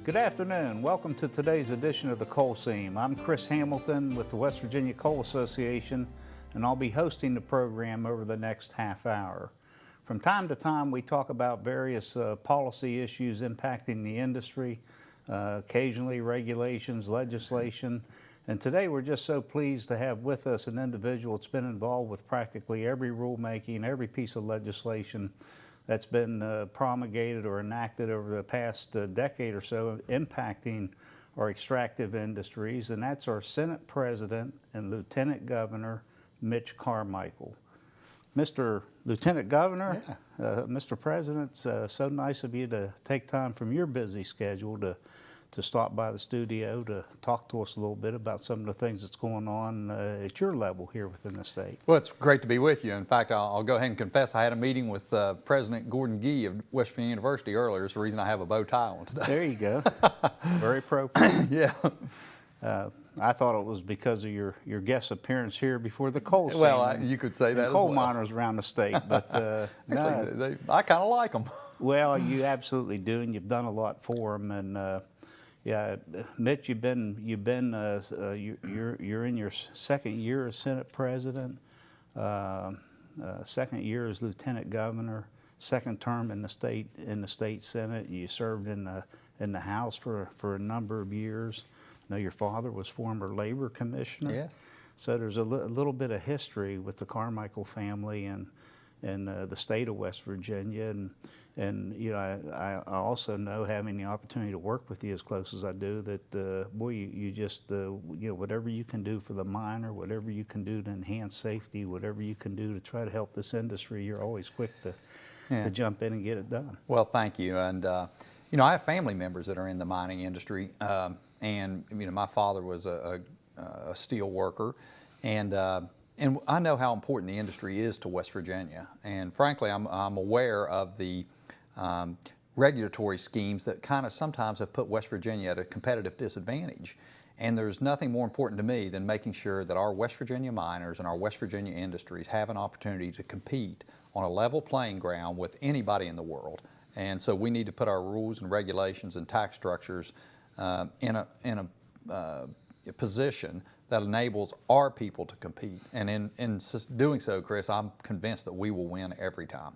Good afternoon. Welcome to today's edition of the Coal Seam. I'm Chris Hamilton with the West Virginia Coal Association, and I'll be hosting the program over the next half hour. From time to time, we talk about various policy issues impacting the industry, occasionally regulations, legislation, and today we're just so pleased to have with us an individual that's been involved with practically every rulemaking, every piece of legislation that's been promulgated or enacted over the past decade or so, impacting our extractive industries, and that's our Senate President and Lieutenant Governor, Mitch Carmichael. Mr. Lieutenant Governor, Mr. President, it's so nice of you to take time from your busy schedule to stop by the studio to talk to us a little bit about some of the things that's going on at your level here within the state. Well, it's great to be with you. In fact, I'll go ahead and confess I had a meeting with President Gordon Gee of West Virginia University earlier. It's the reason I have a bow tie on today. There you go. Very appropriate. Yeah. I thought it was because of your guest appearance here before the coal seam. Well, you could say that as coal well. miners around the state, but Actually, I kind of like them. Well, you absolutely do, and you've done a lot for them. And yeah, Mitch, you're in your second year as Senate President, second year as Lieutenant Governor, second term in the state Senate. You served in the House for a number of years. I know your father was former Labor Commissioner. Yes. So there's a little bit of history with the Carmichael family and the state of West Virginia, and you know, I also know, having the opportunity to work with you as close as I do, that boy, you just you know, whatever you can do for the miner, whatever you can do to enhance safety, whatever you can do to try to help this industry, you're always quick to jump in and get it done. Well, thank you. And you know, I have family members that are in the mining industry, and you know, my father was a steel worker, and I know how important the industry is to West Virginia. And frankly, I'm aware of the regulatory schemes that kind of sometimes have put West Virginia at a competitive disadvantage. And there's nothing more important to me than making sure that our West Virginia miners and our West Virginia industries have an opportunity to compete on a level playing ground with anybody in the world. And so we need to put our rules and regulations and tax structures in a position that enables our people to compete. And in doing so, Chris, I'm convinced that we will win every time.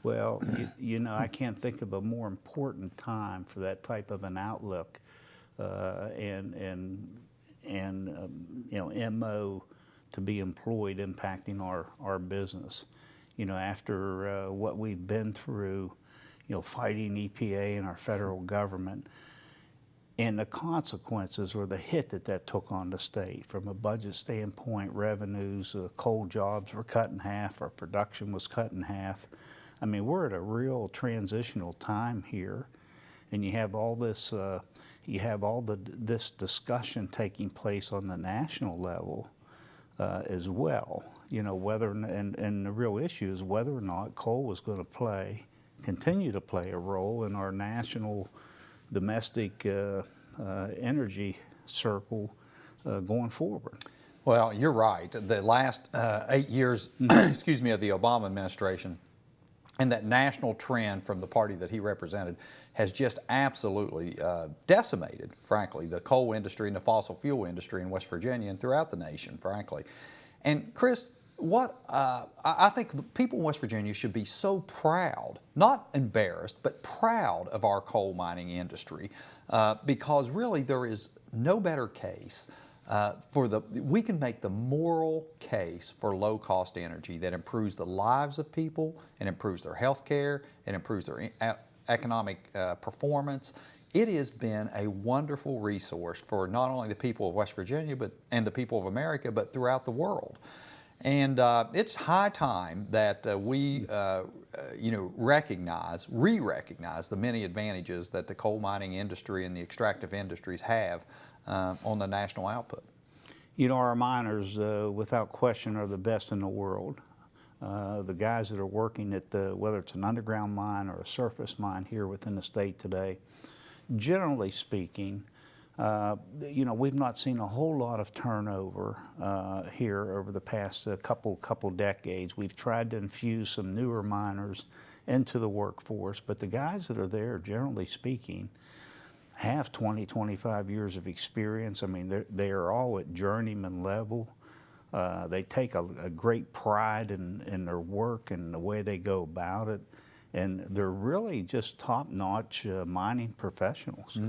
Well, you know, I can't think of a more important time for that type of an outlook and you know, MO to be employed impacting our business. You know, after what we've been through, you know, fighting EPA and our federal government, and the consequences or the hit that took on the state from a budget standpoint, revenues, coal jobs were cut in half, our production was cut in half. I mean, we're at a real transitional time here, and you have all this, this discussion taking place on the national level as well. You know, whether, and the real issue is whether or not coal is going to continue to play a role in our national domestic energy circle going forward. Well, you're right. The last 8 years, excuse me, of the Obama administration, and that national trend from the party that he represented has just absolutely decimated, frankly, the coal industry and the fossil fuel industry in West Virginia and throughout the nation, frankly. And Chris, I think the people in West Virginia should be so proud, not embarrassed, but proud of our coal mining industry, because really there is no better case we can make the moral case for low-cost energy that improves the lives of people and improves their health care and improves their economic performance. It has been a wonderful resource for not only the people of West Virginia and the people of America, but throughout the world. And it's high time that we you know, re-recognize the many advantages that the coal mining industry and the extractive industries have on the national output. You know, our miners, without question, are the best in the world. The guys that are working at whether it's an underground mine or a surface mine here within the state today, generally speaking, you know, we've not seen a whole lot of turnover here over the past couple decades. We've tried to infuse some newer miners into the workforce, but the guys that are there, generally speaking, have 20, 25 years of experience. I mean, they are all at journeyman level. They take a great pride in their work and the way they go about it. And they're really just top-notch mining professionals.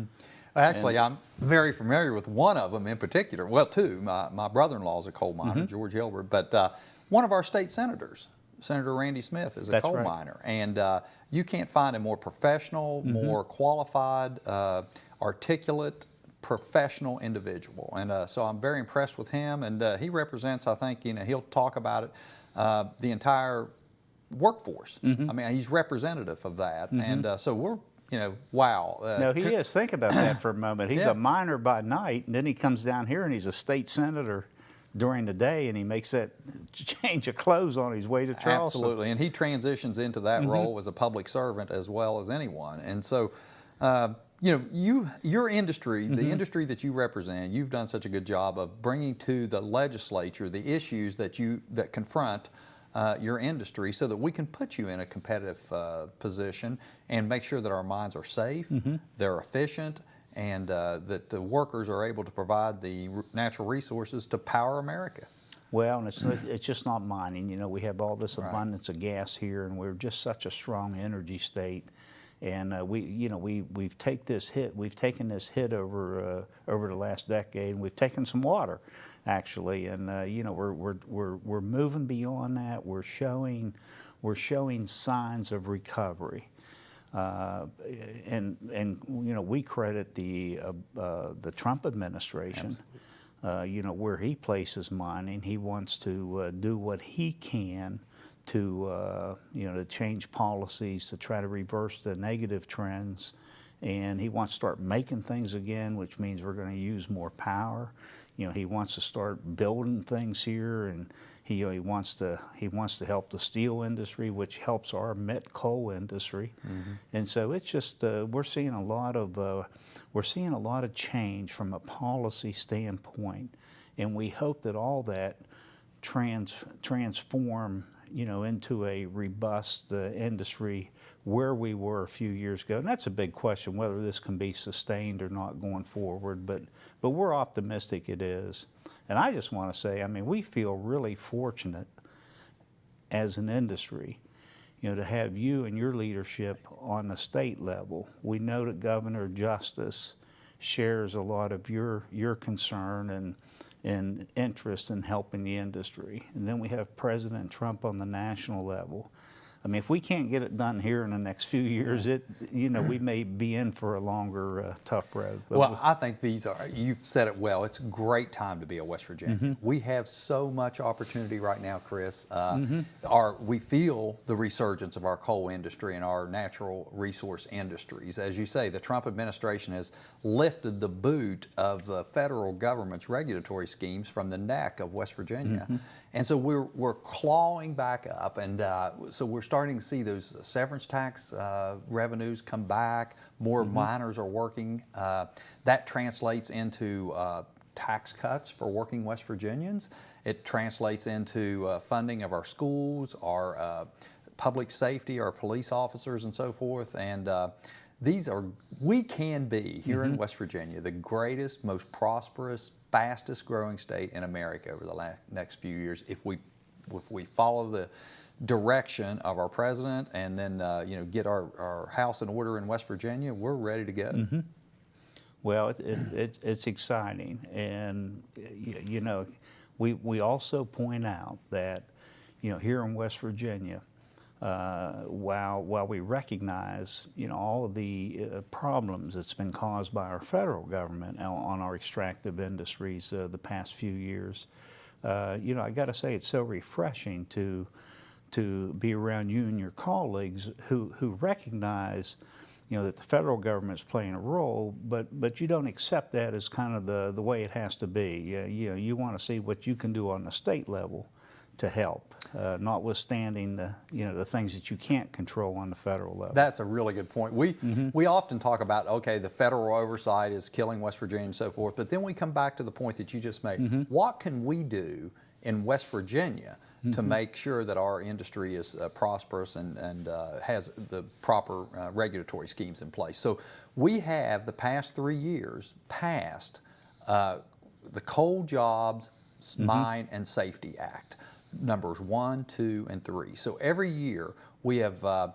Actually, I'm very familiar with one of them in particular. Well, two. My brother-in-law is a coal miner, George Hilbert, but one of our state senators, Senator Randy Smith, is a That's coal right. miner. And you can't find a more professional, more qualified, articulate, professional individual. And so I'm very impressed with him. And he represents, I think, he'll talk about it, the entire workforce. I mean, he's representative of that. And so we're, wow. No, he is. Think about that for a moment. He's Yeah. a miner by night, and then he comes down here and he's a state senator during the day, and he makes that change of clothes on his way to Charleston. Absolutely, and he transitions into that role as a public servant as well as anyone. And so, your industry, the industry that you represent, you've done such a good job of bringing to the legislature the issues that confront your industry, so that we can put you in a competitive position and make sure that our mines are safe, they're efficient, and that the workers are able to provide the natural resources to power America. Well, and it's just not mining. We have all this abundance of gas here, and we're just such a strong energy state. And we've taken this hit over the last decade, and we've taken some water, actually. And we're moving beyond that. We're showing signs of recovery. And we credit the Trump administration. Where he places mining, he wants to do what he can to change policies, to try to reverse the negative trends, and he wants to start making things again, which means we're going to use more power. He wants to start building things here, and he wants to help the steel industry, which helps our met coal industry. And so it's just we're seeing a lot of change from a policy standpoint, and we hope that all that transform into a robust industry where we were a few years ago. And that's a big question, whether this can be sustained or not going forward, but we're optimistic it is. And I just want to say, we feel really fortunate as an industry, to have you and your leadership on the state level. We know that Governor Justice shares a lot of your concern and interest in helping the industry. And then we have President Trump on the national level. If we can't get it done here in the next few years, we may be in for a longer, tough road. But well, I think you've said it well. It's a great time to be a West Virginian. We have so much opportunity right now, Chris. We feel the resurgence of our coal industry and our natural resource industries. As you say, the Trump administration has lifted the boot of the federal government's regulatory schemes from the neck of West Virginia. And so we're clawing back up, and so we're starting to see those severance tax revenues come back. More miners are working. That translates into tax cuts for working West Virginians. It translates into funding of our schools, our public safety, our police officers, and so forth. And we can be here in West Virginia the greatest, most prosperous, fastest growing state in America over the next few years if we follow the direction of our president and then get our house in order in West Virginia. We're ready to go. Well, it's exciting, and we also point out that here in West Virginia, while we recognize all of the problems that's been caused by our federal government on our extractive industries the past few years, I got to say it's so refreshing to be around you and your colleagues who recognize that the federal government's playing a role, but you don't accept that as kind of the way it has to be. You want to see what you can do on the state level to help, notwithstanding the things that you can't control on the federal level. That's a really good point. We often talk about, okay, the federal oversight is killing West Virginia and so forth, but then we come back to the point that you just made. What can we do in West Virginia to make sure that our industry is prosperous and has the proper regulatory schemes in place. So we have the past 3 years passed the Coal Jobs Mine and Safety Act, numbers 1, 2, and 3. So every year we have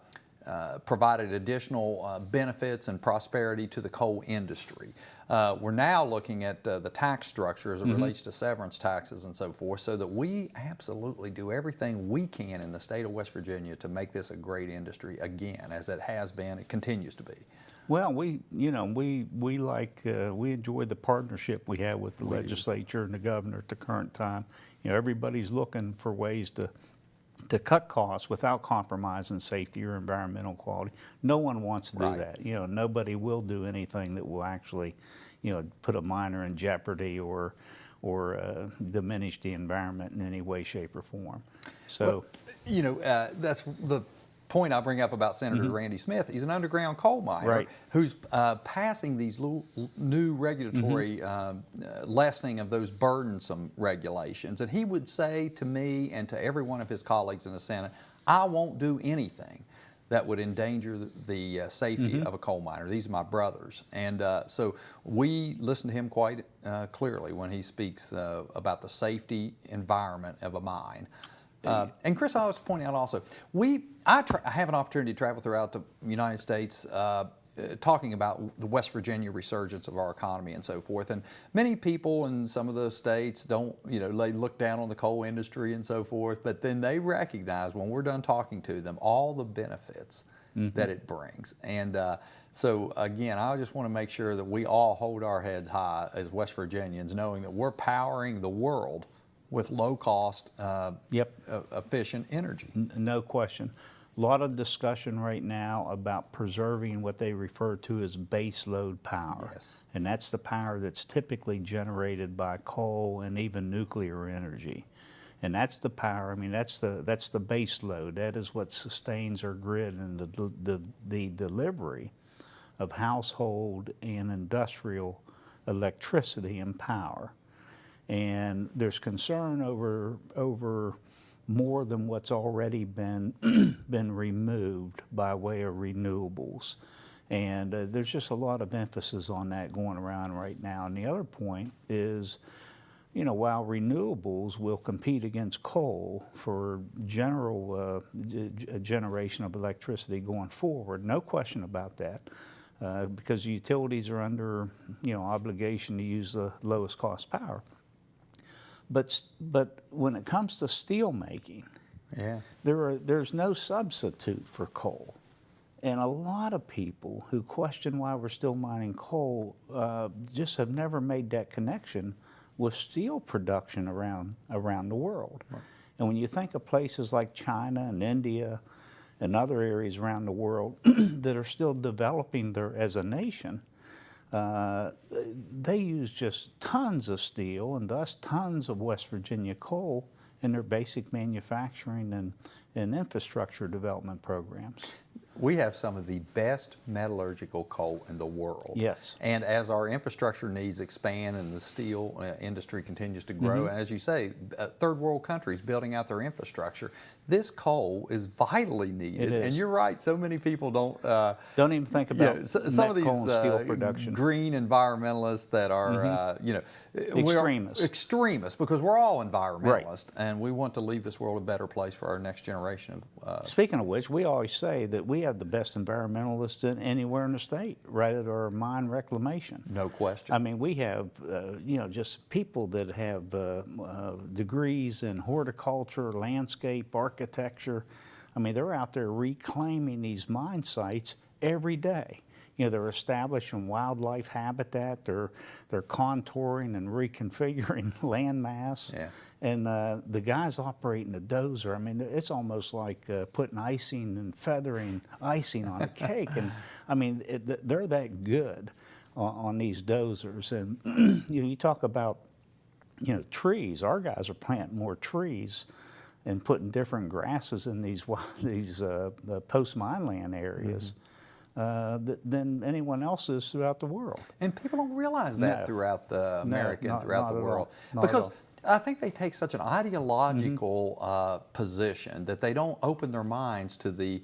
provided additional benefits and prosperity to the coal industry. We're now looking at the tax structure as it relates to severance taxes and so forth, so that we absolutely do everything we can in the state of West Virginia to make this a great industry again, as it has been, it continues to be. Well, we enjoy the partnership we have with the legislature and the governor at the current time. Everybody's looking for ways to cut costs without compromising safety or environmental quality. No one wants to do that. Nobody will do anything that will actually, put a miner in jeopardy or diminish the environment in any way, shape, or form. So, that's the point I bring up about Senator Randy Smith. He's an underground coal miner who's passing these new regulatory lessening of those burdensome regulations. And he would say to me and to every one of his colleagues in the Senate, I won't do anything that would endanger the safety of a coal miner. These are my brothers. And so we listen to him quite clearly when he speaks about the safety environment of a mine. And Chris, I was pointing out also, I have an opportunity to travel throughout the United States talking about the West Virginia resurgence of our economy and so forth. And many people in some of the states don't, they look down on the coal industry and so forth, but then they recognize when we're done talking to them all the benefits that it brings. And so again, I just want to make sure that we all hold our heads high as West Virginians, knowing that we're powering the world with low-cost, efficient energy. No question. A lot of discussion right now about preserving what they refer to as base load power. Yes. And that's the power that's typically generated by coal and even nuclear energy. And that's the power, that's the base load. That is what sustains our grid and the delivery of household and industrial electricity and power. And there's concern over more than what's already been removed by way of renewables. And there's just a lot of emphasis on that going around right now. And the other point is, while renewables will compete against coal for general generation of electricity going forward, no question about that, because utilities are under obligation to use the lowest cost power. But when it comes to steel making, there's no substitute for coal. And a lot of people who question why we're still mining coal just have never made that connection with steel production around the world. Right. And when you think of places like China and India and other areas around the world that are still developing as a nation, they use just tons of steel and thus tons of West Virginia coal in their basic manufacturing and infrastructure development programs. We have some of the best metallurgical coal in the world. Yes. And as our infrastructure needs expand and the steel industry continues to grow, and as you say, third world countries building out their infrastructure, this coal is vitally needed. It is. And you're right, so many people don't even think about some of these coal and steel production. Green environmentalists that are extremists, because we're all environmentalists, and we want to leave this world a better place for our next generation of Speaking of which, we always say that we have the best environmentalists anywhere in the state, right at our mine reclamation. No question. We have, just people that have degrees in horticulture, landscape, architecture. They're out there reclaiming these mine sites every day. They're establishing wildlife habitat, they're contouring and reconfiguring landmass. Yeah. And the guys operating the dozer, it's almost like putting icing and feathering icing on a cake. And they're that good on these dozers. And you talk about, trees. Our guys are planting more trees and putting different grasses in these post-mine land areas. Than anyone else is throughout the world. And people don't realize that throughout America and throughout the world. Because I think they take such an ideological position that they don't open their minds to the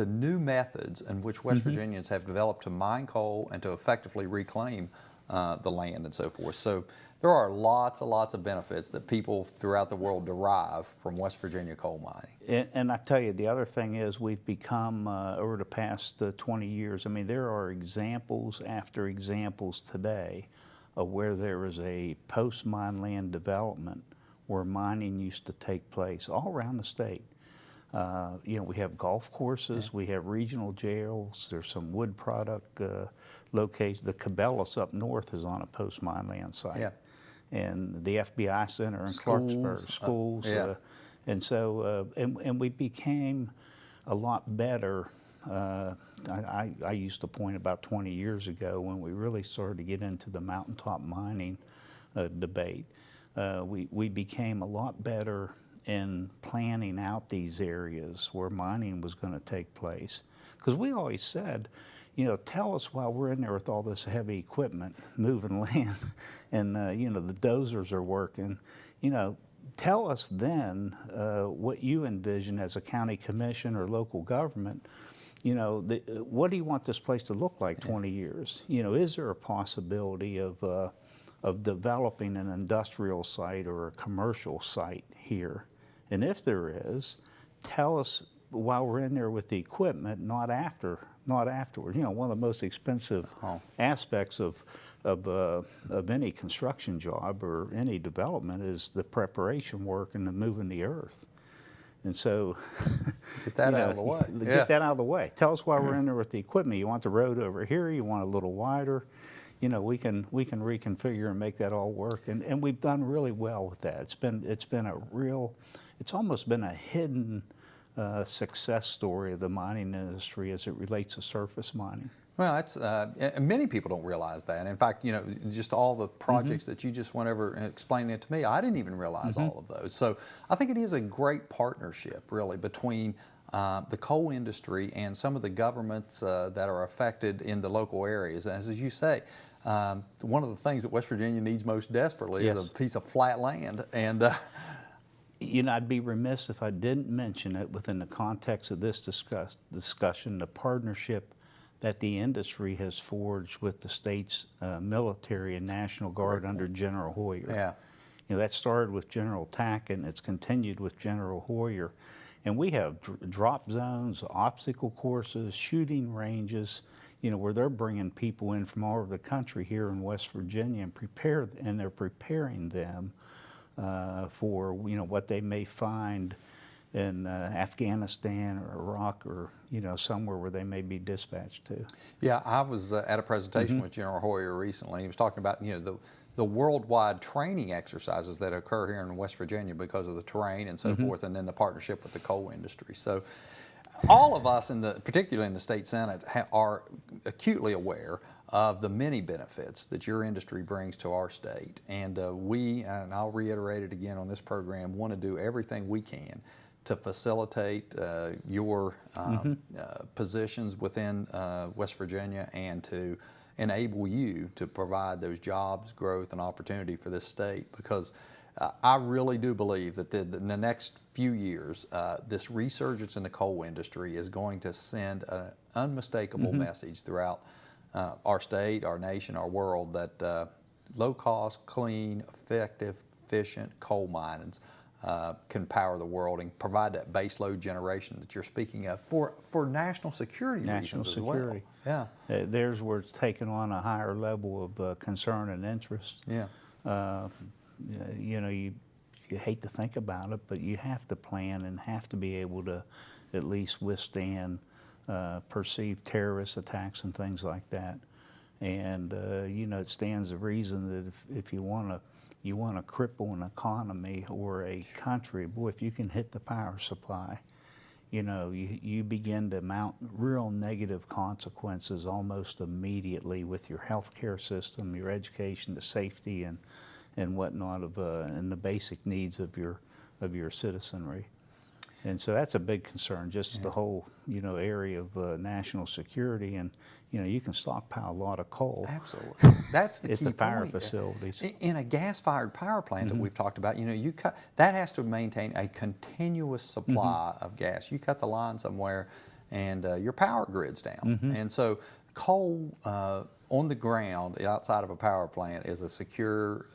new methods in which West Virginians have developed to mine coal and to effectively reclaim the land and so forth. So there are lots and lots of benefits that people throughout the world derive from West Virginia coal mining. And I tell you, the other thing is we've become, over the past 20 years, I mean, there are examples after examples today of where there is a post-mine land development where mining used to take place all around the state. You know, we have golf courses, we have regional jails, there's some wood product locations. The Cabela's up north is on a post-mine land site. Yeah. And the FBI Center in Schools, Clarksburg, schools. yeah. And so, and we became a lot better. I used to point about 20 years ago when we really started to get into the mountaintop mining debate. We became a lot better in planning out these areas where mining was going to take place. Because we always said, you know, tell us while we're in there with all this heavy equipment moving land and, you know, the dozers are working, you know, tell us then what you envision as a county commission or local government. You know, what do you want this place to look like 20 years? You know, is there a possibility of developing an industrial site or a commercial site here? And if there is, tell us while we're in there with the equipment, not afterward. You know, one of the most expensive aspects of any construction job or any development is the preparation work and the moving the earth. And so, get that out of the way. Get that out of the way. Tell us why we're in there with the equipment. You want the road over here? You want a little wider? You know, we can reconfigure and make that all work. And we've done really well with that. It's almost been a hidden success story of the mining industry as it relates to surface mining. Well, that's many people don't realize that. In fact, you know, just all the projects that you just went over and explained it to me, I didn't even realize all of those. So I think it is a great partnership, really, between the coal industry and some of the governments that are affected in the local areas. As you say, one of the things that West Virginia needs most desperately is a piece of flat land. And you know, I'd be remiss if I didn't mention it within the context of this discussion, the partnership that the industry has forged with the state's military and National Guard under General Hoyer. Yeah. You know, that started with General Tack and it's continued with General Hoyer. And we have drop zones, obstacle courses, shooting ranges, you know, where they're bringing people in from all over the country here in West Virginia and they're preparing them for, you know, what they may find in Afghanistan or Iraq or, you know, somewhere where they may be dispatched to. Yeah, I was at a presentation with General Hoyer recently. He was talking about, you know, the worldwide training exercises that occur here in West Virginia because of the terrain and so forth, and then the partnership with the coal industry. So all of us, particularly in the state Senate, are acutely aware of the many benefits that your industry brings to our state. And and I'll reiterate it again on this program, want to do everything we can to facilitate your positions within West Virginia and to enable you to provide those jobs, growth, and opportunity for this state, because I really do believe that in the next few years, this resurgence in the coal industry is going to send an unmistakable message throughout our state, our nation, our world, that low-cost, clean, effective, efficient coal minings can power the world and provide that base load generation that you're speaking of for national security reasons as well. Yeah. There's where it's taken on a higher level of concern and interest. Yeah. You know, you hate to think about it, but you have to plan and have to be able to at least withstand perceived terrorist attacks and things like that. And you know, it stands to reason that if you want to cripple an economy or a country, boy, if you can hit the power supply, you know, you begin to mount real negative consequences almost immediately with your healthcare system, your education, the safety and whatnot and the basic needs of your citizenry. And so that's a big concern, just the whole, area of national security. And, you can stockpile a lot of coal. Absolutely. That's the At key the power point. facilities. In a gas-fired power plant that we've talked about, that has to maintain a continuous supply of gas. You cut the line somewhere and your power grid's down. And so coal on the ground outside of a power plant is a secure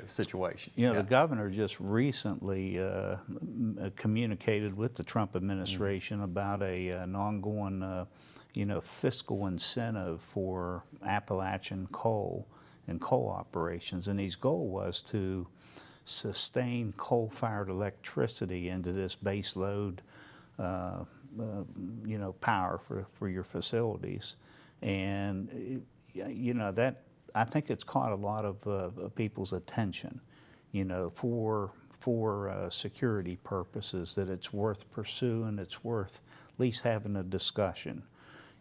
situation. The governor just recently communicated with the Trump administration about an ongoing, fiscal incentive for Appalachian coal and coal operations. And his goal was to sustain coal-fired electricity into this base load, power for your facilities. And, that, I think it's caught a lot of people's attention, for security purposes, that it's worth pursuing, it's worth at least having a discussion.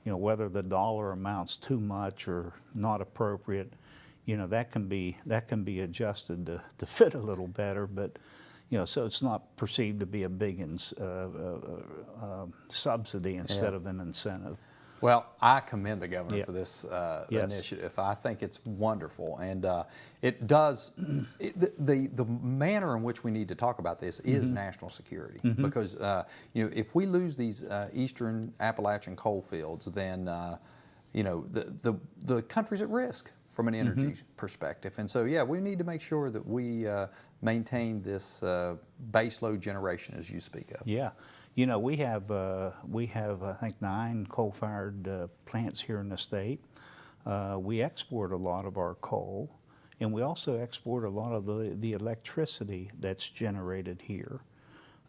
Whether the dollar amount's too much or not appropriate, that can be adjusted to fit a little better, but so it's not perceived to be a big subsidy instead of an incentive. Well, I commend the governor Yeah. for this Yes. initiative. I think it's wonderful, and it does. The manner in which we need to talk about this is national security, because if we lose these eastern Appalachian coal fields, then the country's at risk from an energy perspective. And so, we need to make sure that we maintain this base load generation, as you speak of. Yeah. We have I think 9 coal-fired plants here in the state. We export a lot of our coal, and we also export a lot of the electricity that's generated here.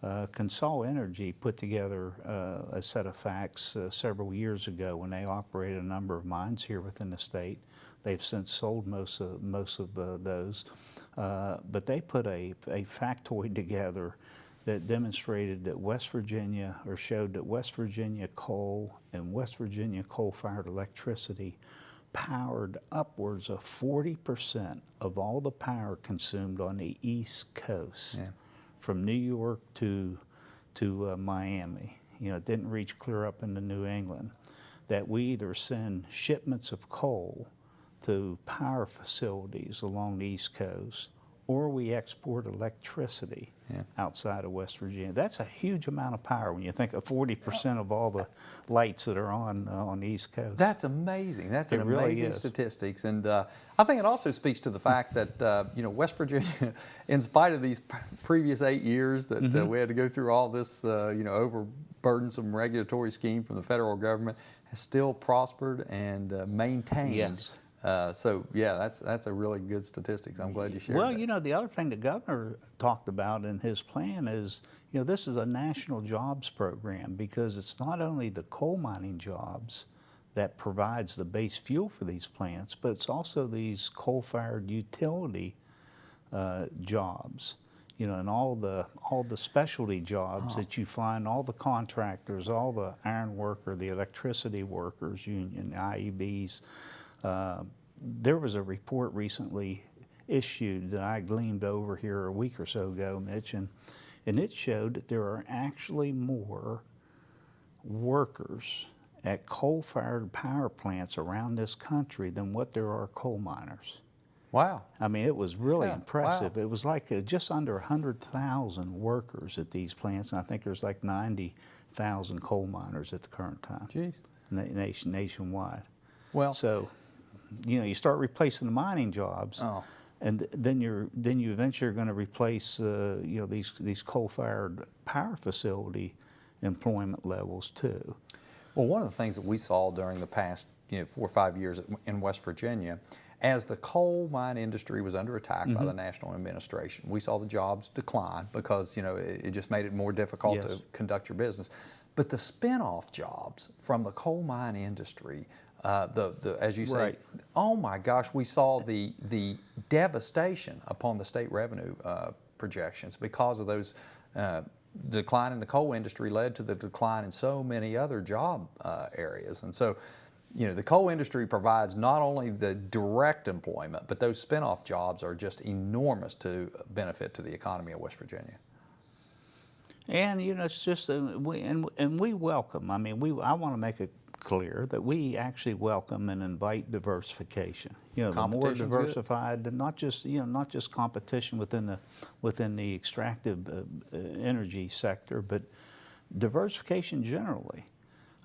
Consol Energy put together a set of facts several years ago when they operated a number of mines here within the state. They've since sold most of those, but they put a factoid together that demonstrated that showed that West Virginia coal and West Virginia coal-fired electricity powered upwards of 40% of all the power consumed on the East Coast, from New York to Miami. It didn't reach clear up into New England. That we either send shipments of coal to power facilities along the East Coast, or we export electricity outside of West Virginia. That's a huge amount of power when you think of 40% of all the lights that are on the East Coast. That's amazing. That's It an really amazing is. statistics, and I think it also speaks to the fact that West Virginia, in spite of these previous 8 years that we had to go through all this overburdensome regulatory scheme from the federal government, has still prospered and maintained. Yes. That's a really good statistics. I'm glad you shared Well, that. the other thing the governor talked about in his plan is, this is a national jobs program, because it's not only the coal mining jobs that provides the base fuel for these plants, but it's also these coal-fired utility jobs, and all the specialty jobs that you find, all the contractors, all the iron worker, the electricity workers, union, IEBs. There was a report recently issued that I gleaned over here a week or so ago, Mitch, and it showed that there are actually more workers at coal-fired power plants around this country than what there are coal miners. Wow. I mean, it was really Yeah, impressive. wow. It was like just under 100,000 workers at these plants, and I think there's like 90,000 coal miners at the current time. Jeez. Nationwide. Well, So, you start replacing the mining jobs, and then you eventually are going to replace these coal-fired power facility employment levels too. Well, one of the things that we saw during the past 4 or 5 years in West Virginia, as the coal mine industry was under attack by the National Administration, we saw the jobs decline because it just made it more difficult to conduct your business. But the spin-off jobs from the coal mine industry, as you say, Right. oh my gosh, we saw the devastation upon the state revenue projections because of those. Decline in the coal industry led to the decline in so many other job areas. And so, the coal industry provides not only the direct employment, but those spin-off jobs are just enormous to benefit to the economy of West Virginia. And you know, it's just we welcome. I mean, I want to make it clear that we actually welcome and invite diversification. You know, the more Competition's good. diversified, not just competition within the extractive energy sector, but diversification generally.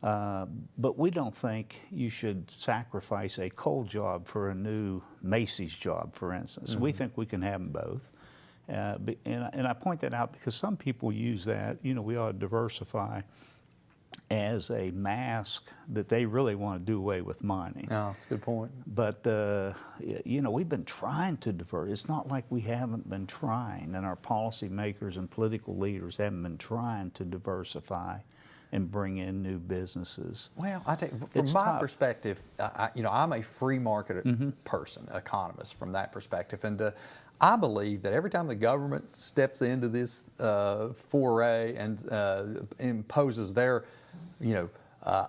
But we don't think you should sacrifice a coal job for a new Macy's job, for instance. We think we can have them both. And I point that out because some people use that, you know, we ought to diversify as a mask that they really want to do away with mining. No, that's a good point. But, you know, we've been trying to divert. It's not like we haven't been trying, and our policymakers and political leaders haven't been trying to diversify and bring in new businesses. Well, I tell you, from It's my tough. perspective, you know, I'm a free market person, economist from that perspective, and I believe that every time the government steps into this foray and imposes their, you know,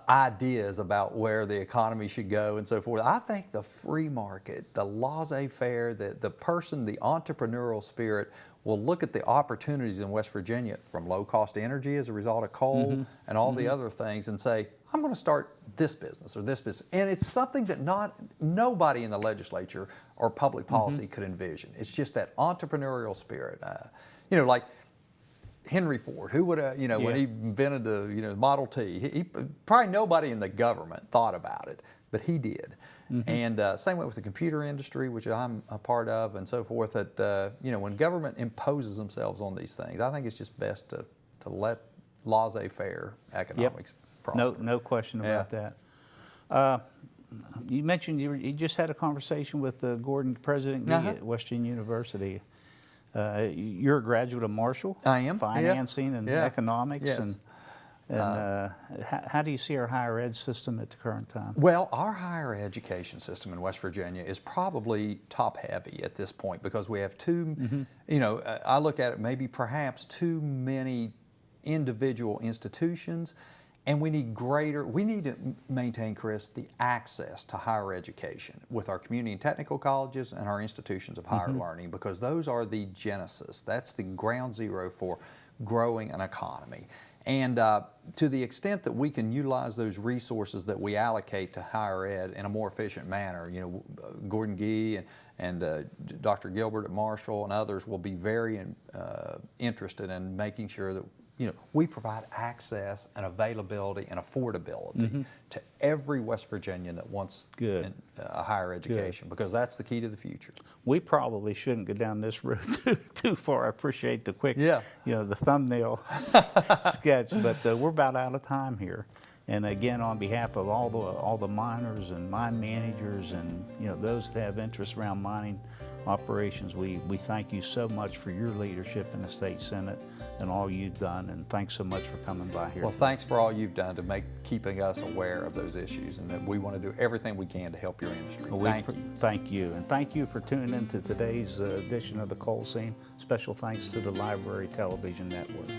ideas about where the economy should go and so forth, I think the free market, the laissez-faire, the person, the entrepreneurial spirit will look at the opportunities in West Virginia from low-cost energy as a result of coal and all the other things and say, I'm going to start this business or this business. And it's something that nobody in the legislature or public policy could envision. It's just that entrepreneurial spirit. You know, like Henry Ford, who would have, you know, when he invented the, you know, Model T, he probably nobody in the government thought about it, but he did. And same way with the computer industry, which I'm a part of, and so forth. That you know, when government imposes themselves on these things, I think it's just best to let laissez-faire economics prosper. No question about that. You mentioned you just had a conversation with Gordon, President Gee at West Virginia University. You're a graduate of Marshall. I am. Financing and economics. Yes. And how do you see our higher ed system at the current time? Well, our higher education system in West Virginia is probably top heavy at this point because we have too, you know, I look at it maybe perhaps too many individual institutions, and we need to maintain, Chris, the access to higher education with our community and technical colleges and our institutions of higher learning, because those are the genesis. That's the ground zero for growing an economy. And to the extent that we can utilize those resources that we allocate to higher ed in a more efficient manner, you know, Gordon Gee and Dr. Gilbert at Marshall and others will be very interested in making sure that, you know, we provide access and availability and affordability to every West Virginian that wants a higher education, because that's the key to the future. We probably shouldn't go down this road too far. I appreciate the quick, Yeah. you know, the thumbnail sketch, but we're about out of time here. And again, on behalf of all the miners and mine managers and, you know, those that have interest around mining operations, we thank you so much for your leadership in the State Senate and all you've done, and thanks so much for coming by here. Well, thanks for all you've done to keeping us aware of those issues, and that we want to do everything we can to help your industry. Thank you. Thank you, and thank you for tuning in to today's edition of the Coal Seam. Special thanks to the Library Television Network.